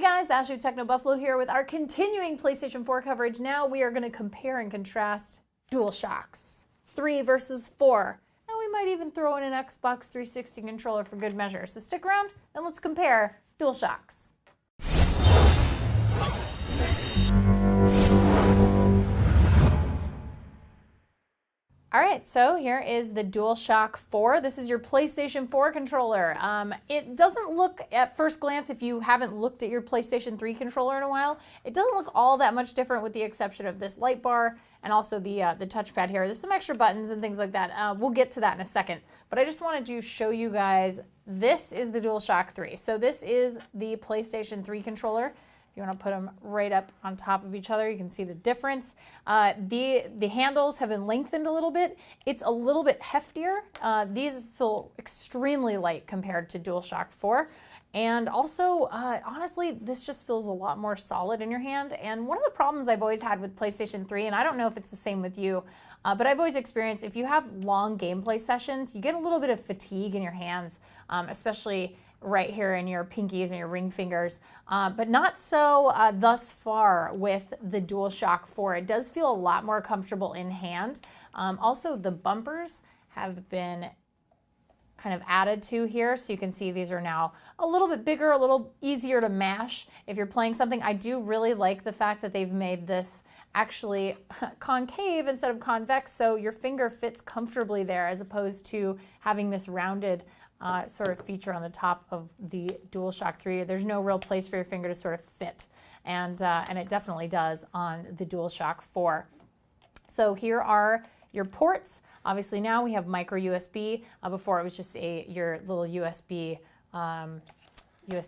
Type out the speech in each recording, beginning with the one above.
Hey guys, Ashley Techno Buffalo here with our continuing PlayStation 4 coverage. Now we are going to compare and contrast Dualshocks 3 versus 4. And we might even throw in an Xbox 360 controller for good measure. So stick around and let's compare Dualshocks. All right, so here is the Dualshock 4. This is your PlayStation 4 controller. It doesn't look, at first glance, if you haven't looked at your PlayStation 3 controller in a while, it doesn't look all that much different with the exception of this light bar and also the touchpad here. There's some extra buttons and things like that. We'll get to that in a second. But I just wanted to show you guys, this is the Dualshock 3. So this is the PlayStation 3 controller. If you want to put them right up on top of each other, you can see the difference. The handles have been lengthened a little bit. It's a little bit heftier. These feel extremely light compared to Dualshock 4. And also, honestly, this just feels a lot more solid in your hand. And one of the problems I've always had with PlayStation 3, and I don't know if it's the same with you, but I've always experienced if you have long gameplay sessions, you get a little bit of fatigue in your hands, especially right here in your pinkies and your ring fingers, but not so thus far with the Dualshock 4. It does feel a lot more comfortable in hand. Also, the bumpers have been kind of added to here, so you can see these are now a little bit bigger, a little easier to mash if you're playing something. I do really like the fact that they've made this actually concave instead of convex, so your finger fits comfortably there as opposed to having this rounded sort of feature on the top of the Dualshock 3. There's no real place for your finger to sort of fit, and it definitely does on the Dualshock 4. So here are your ports. Obviously now we have micro USB. Before it was just your little USB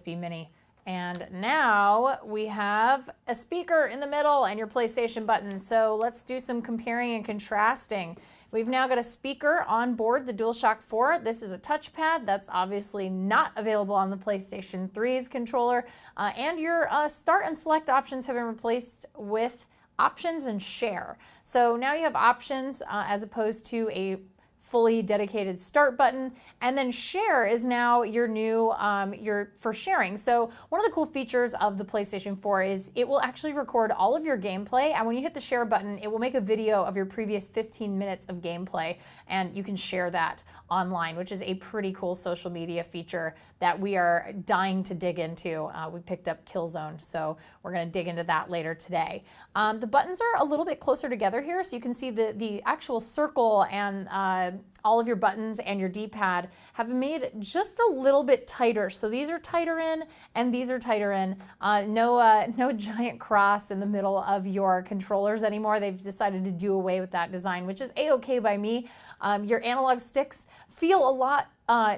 mini. And now we have a speaker in the middle and your PlayStation button. So let's do some comparing and contrasting. We've now got a speaker on board the Dualshock 4. This is a touchpad. That's obviously not available on the PlayStation 3's controller. And your start and select options have been replaced with options and share. So now you have options as opposed to a fully dedicated start button, and then share is now your new for sharing. So one of the cool features of the PlayStation 4 is it will actually record all of your gameplay, and when you hit the share button, it will make a video of your previous 15 minutes of gameplay, and you can share that online, which is a pretty cool social media feature that we are dying to dig into. We picked up Killzone, so we're going to dig into that later today. The buttons are a little bit closer together here, so you can see the actual circle and all of your buttons and your D-pad have been made just a little bit tighter. So these are tighter in and these are tighter in. No giant cross in the middle of your controllers anymore. They've decided to do away with that design, which is a-okay by me. Your analog sticks feel a lot,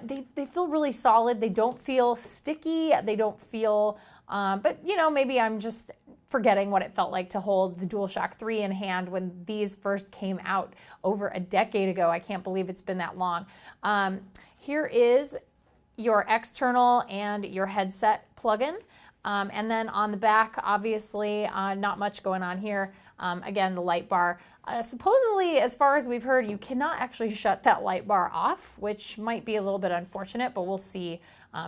they feel really solid. They don't feel sticky. They don't feel, but you know, maybe I'm just forgetting what it felt like to hold the Dualshock 3 in hand when these first came out over a decade ago. I can't believe it's been that long. Here is your external and your headset plug-in. And then on the back, obviously, not much going on here. Again, the light bar. Supposedly, as far as we've heard, you cannot actually shut that light bar off, which might be a little bit unfortunate, but we'll see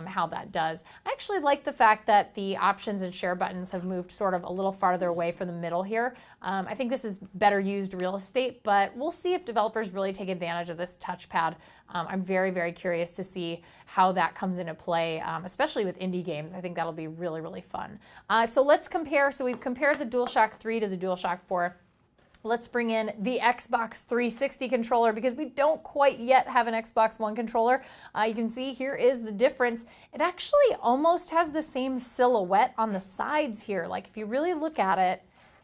how that does. I actually like the fact that the options and share buttons have moved sort of a little farther away from the middle here. I think this is better used real estate, but we'll see if developers really take advantage of this touchpad. I'm very, very curious to see how that comes into play, especially with indie games. I think that'll be really, really fun. So let's compare. So we've compared the Dualshock 3 to the Dualshock 4. Let's bring in the Xbox 360 controller because we don't quite yet have an Xbox One controller. You can see here is the difference. It actually almost has the same silhouette on the sides here. Like if you really look at it,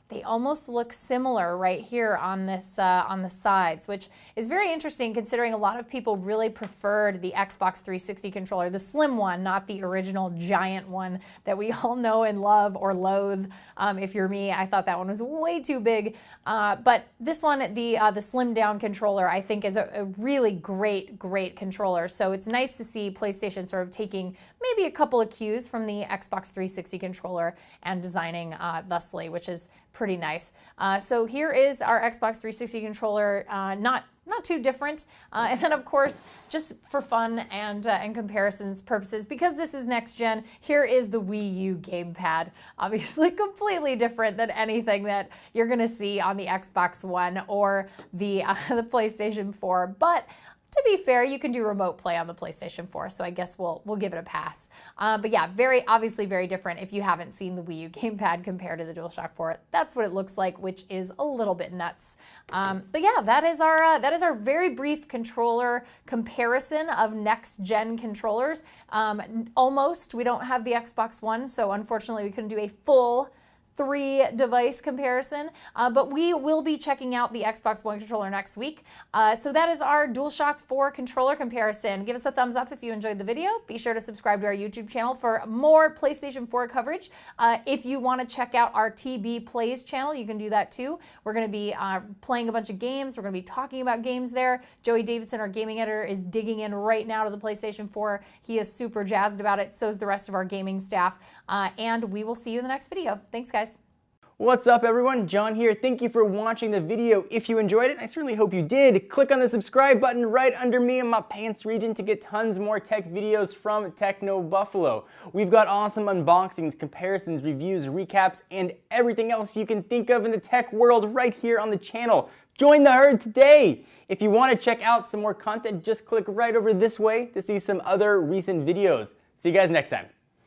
they almost look similar right here on this on the sides, which is very interesting considering a lot of people really preferred the Xbox 360 controller, the slim one, not the original giant one that we all know and love or loathe. If you're me, I thought that one was way too big. But this one, the slim down controller, I think is a really great controller. So it's nice to see PlayStation sort of taking maybe a couple of cues from the Xbox 360 controller and designing thusly, which is pretty nice. So here is our Xbox 360 controller, not not too different. And then of course, just for fun and comparisons purposes, because this is next gen, here is the Wii U gamepad. Obviously completely different than anything that you're gonna see on the Xbox One or the PlayStation 4. But to be fair, you can do remote play on the PlayStation 4, so I guess we'll give it a pass. But yeah, obviously very different if you haven't seen the Wii U gamepad compared to the DualShock 4. That's what it looks like, which is a little bit nuts. But yeah, that is our very brief controller comparison of next-gen controllers. Almost, we don't have the Xbox One, so unfortunately we couldn't do a full 3-device comparison, but we will be checking out the Xbox One controller next week. So that is our DualShock 4 controller comparison. Give us a thumbs up if you enjoyed the video. Be sure to subscribe to our YouTube channel for more PlayStation 4 coverage. If you want to check out our TB Plays channel, you can do that too. We're going to be playing a bunch of games. We're going to be talking about games there. Joey Davidson, our gaming editor, is digging in right now to the PlayStation 4. He is super jazzed about it. So is the rest of our gaming staff. And we will see you in the next video. Thanks, guys. What's up everyone, John here. Thank you for watching the video. If you enjoyed it, I certainly hope you did. Click on the subscribe button right under me in my pants region to get tons more tech videos from Techno Buffalo. We've got awesome unboxings, comparisons, reviews, recaps, and everything else you can think of in the tech world right here on the channel. Join the herd today! If you want to check out some more content, just click right over this way to see some other recent videos. See you guys next time.